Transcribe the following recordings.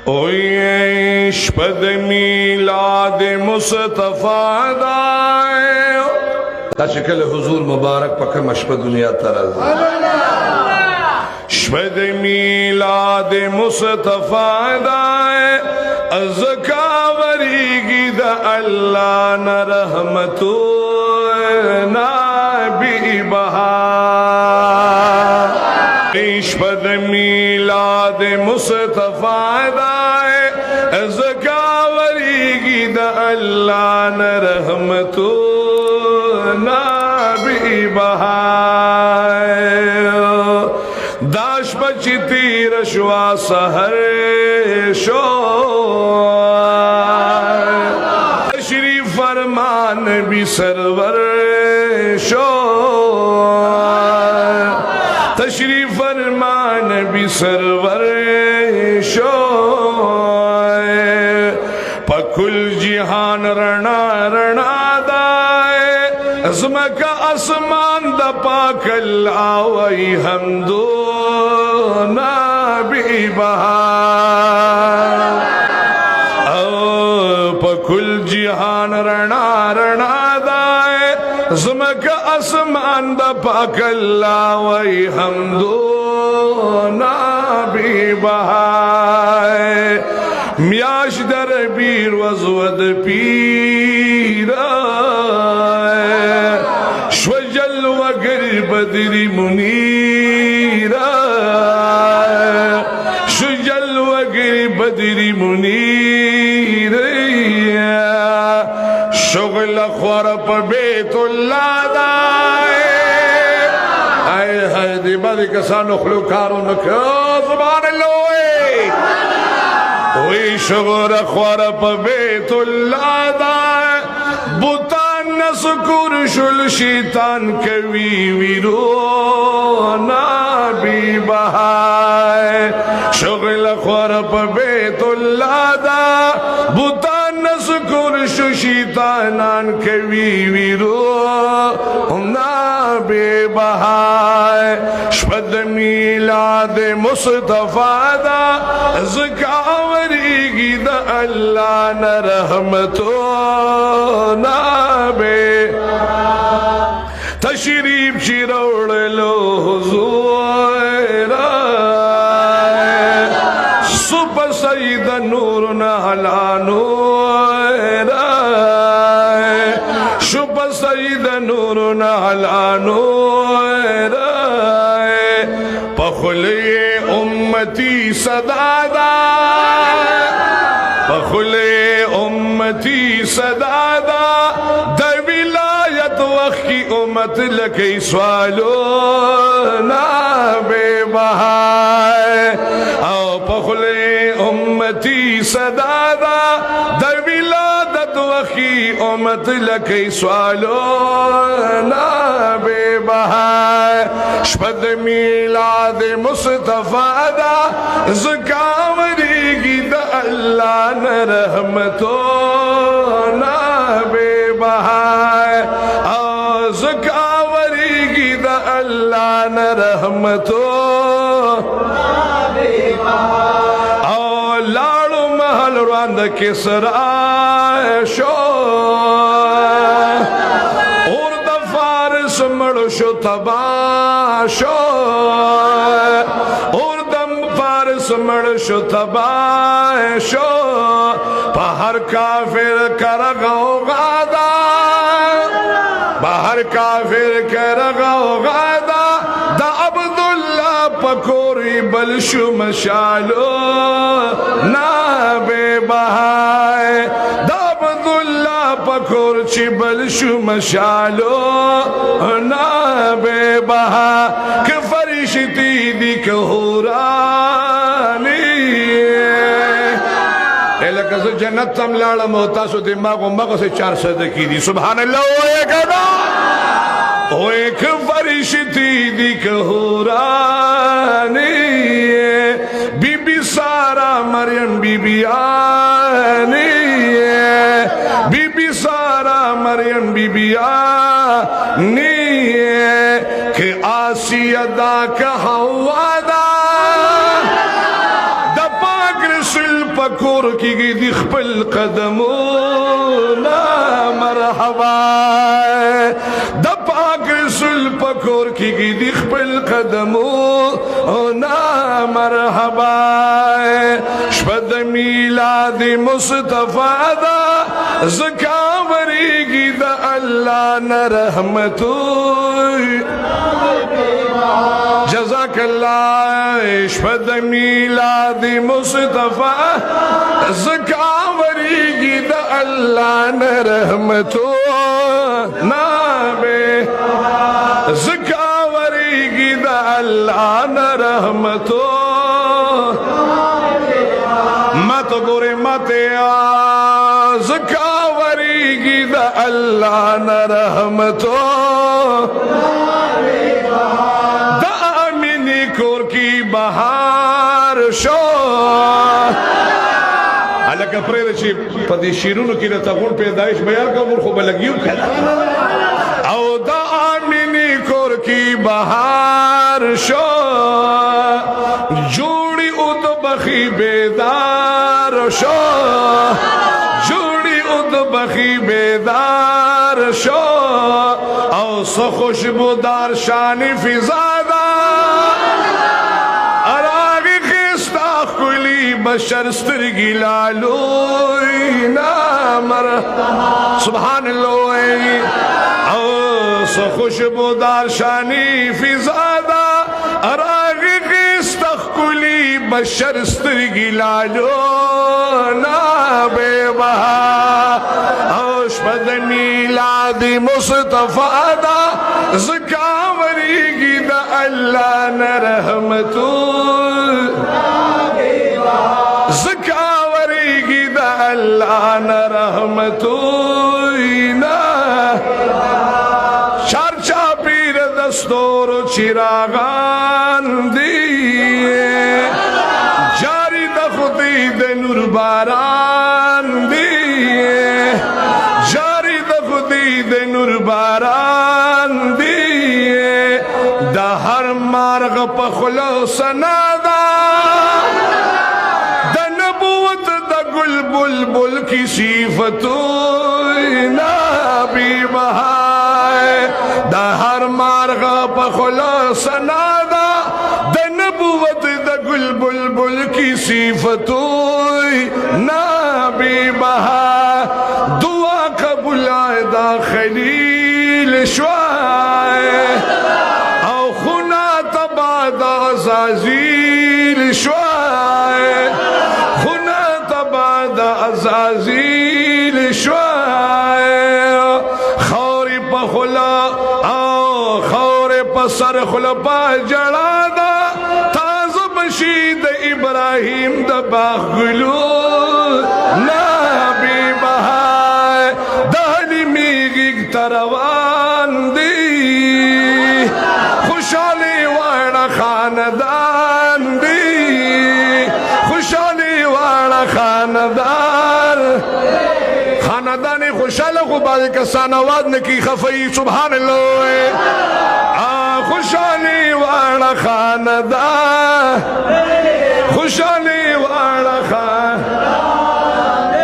ओए शपद मीलाद मुस्तफा दाए तशकल हुजूर मुबारक पक मशप दुनिया तरज शपद मीलाद मुस्तफा दाए अज़कावरी गिद अल्लाह न रहमतु ना बी बहा शपद मीलाद मुस्तफा दाए ज़कावरी गिद अल्लाह न रहमतु ना बी बहा दाश बची तीर शुआ सहर शो तशरीफ फरमान भी सरवर शो तशरीफ फरमान भी सरवर शो पकुल जिहान रणा रणा दाए अज़मक आसमान द पाकल आवई हमदो ना बी बहा पकुल जिहान रणा रणा दाए ज़मक आसमान द पाकल आवई हमदो ना बी बहा म्याश दर बीर वज़वद पीरा श्वजल वगर बदरी मुनीरा शुजल वगर बदरी मुनीर शुगल ख्वार पर बेतुल्लाह दाए आए है दिबादी कसानो खलुकारों न ज़ुबान अल्लाह ओए शुगर ख्वार पर बेतुल्लाह दाए बुतान नसकुर शुल शैतान कवी विरो ना बी बहाए शुगल ख्वार पर बेतुल्लाह दा बुतान नसकुर शुल शैतान कवी विरो ना बे बहाए शपद मीलाद मुस्तफा दा ज़कावरी गिद अल्लाह न रहमतो ना बे तशरीफ चिरोड़ लो हुजूर सुबह सईद नूर न हलानो शुभ सईद नूर न हलानो पखुले उम्मती सदादा पखुले उम्मती सदादा दविलायत वक्त की उम्मत लगे सवालो ना बेबहाए आओ पखुले उम्मती सदादा दविलायत वक्त की उम्मत लगे सवालो ना बेबहाए शपद मीलाद मुस्तफा दा ज़कावरी गिद अल्लाह न रहमतो ना बे बहाए ज़कावरी गिद अल्लाह न रहमतो लाड़ू महल रांद किसरा शो और दफारस मड़शो तबाशो और दम फारस मड़शो तबाशो बाहर काफिर कर गो गादा बाहर काफिर कर गो गादा दा अब्दुल्ला पकोरी बलशु मशालो ना बेबहाए दा अब्दुल्ला पकोर ची बलशु मशालो ना बेबहा के फरिश्ती दी कहूरानी एलका से जन्नत तम लाड़ा मोहता सो दिमाग उम्मा से 400 की दी सुभान अल्लाह ओए कहना ओ एक फरिश्ती दी कहूरानी बीबी सारा मरियम बीबी आनी बीबी सारा मरियम बीबी आनी के आसिया दा का हवा दा द पाक रसूल پکور کی دی خپل قدمونا مرحبا د پاک رسول پکور کی دی خپل قدمونا مرحبا شپد میلاد مصطفی دا زکاوریگی دا اللہ نرحمتو جزاک اللہ شپد میلاد مصطفی زکاوریگی دا اللہ نرحمتو نابے زکاوریگی دا اللہ نرحمتو مت گورے متیا زکاوریگی دا اللہ نرحمتو دا امینی کور کی بہار شو الکا پرید چی پدی شیرونو کی نتاقون پیدایش بیان کا مرخو بلگیو کھلا او دا امینی کور کی بہار شو جوڑی اد بخی بیدار شو جوڑی اد بخی بیدار شو او سخوشبودار شانی فضادا اراغی خستاخ کلی بشر سترگی لالوی نامر سبحان اللہ او سخوشبودار شانی فضادا اراغی کلی بشر سترگی لالو نابے بہا اوش پد میلاد مصطفی دا زکاوریگی دا اللہ نرحمتو زکاوریگی دا اللہ نرحمتو چارچا پیر دستور چراغان دی جاری دا خودی دا نور باران دی جاری دا خودی دا نور باران دی دا ہر مارغ پخلو سنادا دا نبوت دا گل بل بل کی صفتو نبی بہائے دا ہر مارغ پخلو سنادا دا نبوت دا گل بل بل کی صفتوی نبی بہا دعا قبول دا خلیل شوائے او خنا تبا دا عزازیل شوائے خنا تبا دا عزازیل شوائے خوری پا خلا او خوری پا سر خلا پا جڑا دا شید ابراہیم دا باغ گلو نبی بہائے دہلی میگی تروان دی خوشحالی وارا خاندان دی خوشحالی وارا خاندان خاندانی خوشحال خوبادی کسان آواز نکی خفائی سبحان اللہ خوشحالی والا خاندان خوشحالی والا خاندان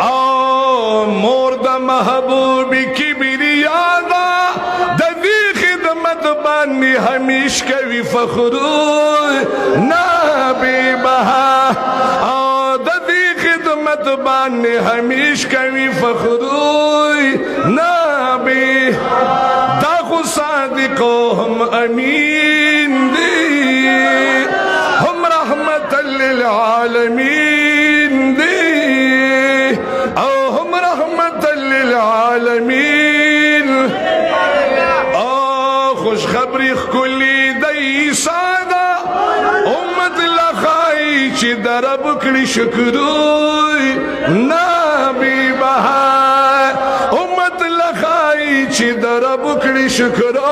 او مورد محبوبی کی بیریادا دی خدمت بانی ہمیش کوی فخرو نبی بہا او دی خدمت بانی ہمیش کوی فخرو نبی صادق ہم امین دی ہم رحمت للعالمین دی او ہم رحمت للعالمین او خوشخبری کلی دی سادا امت لخائی چی درب کلی شکروی نبی بہا امت لخائی چی درب کلی شکرو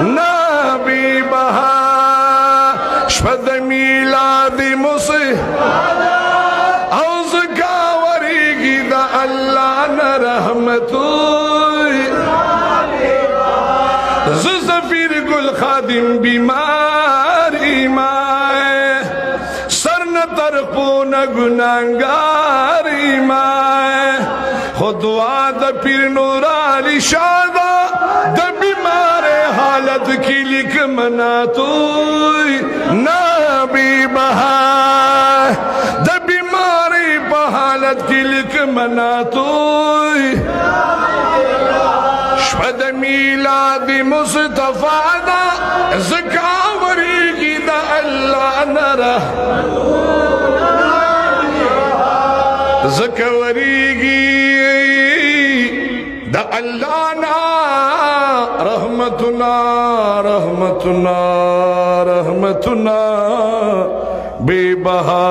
نبی بہا شپد میلاد مصطفی اوز کاوریگی دا اللہ نرحمتوی زفیر گل خادم بیماری مائے سر نترپون گناہگاری مائے خدوا دا پیر نور علی شادا دا بیمار حالت کی لکھ منا توی نبی بہائے دا بیماری پا حالت کی لکھ منا توی شپد میلاد مصطفیٰ دا زکاوری کی دا اللہ نرہ زکاوری کی دا اللہ نا رحمتنا رحمتنا رحمتنا بے بہا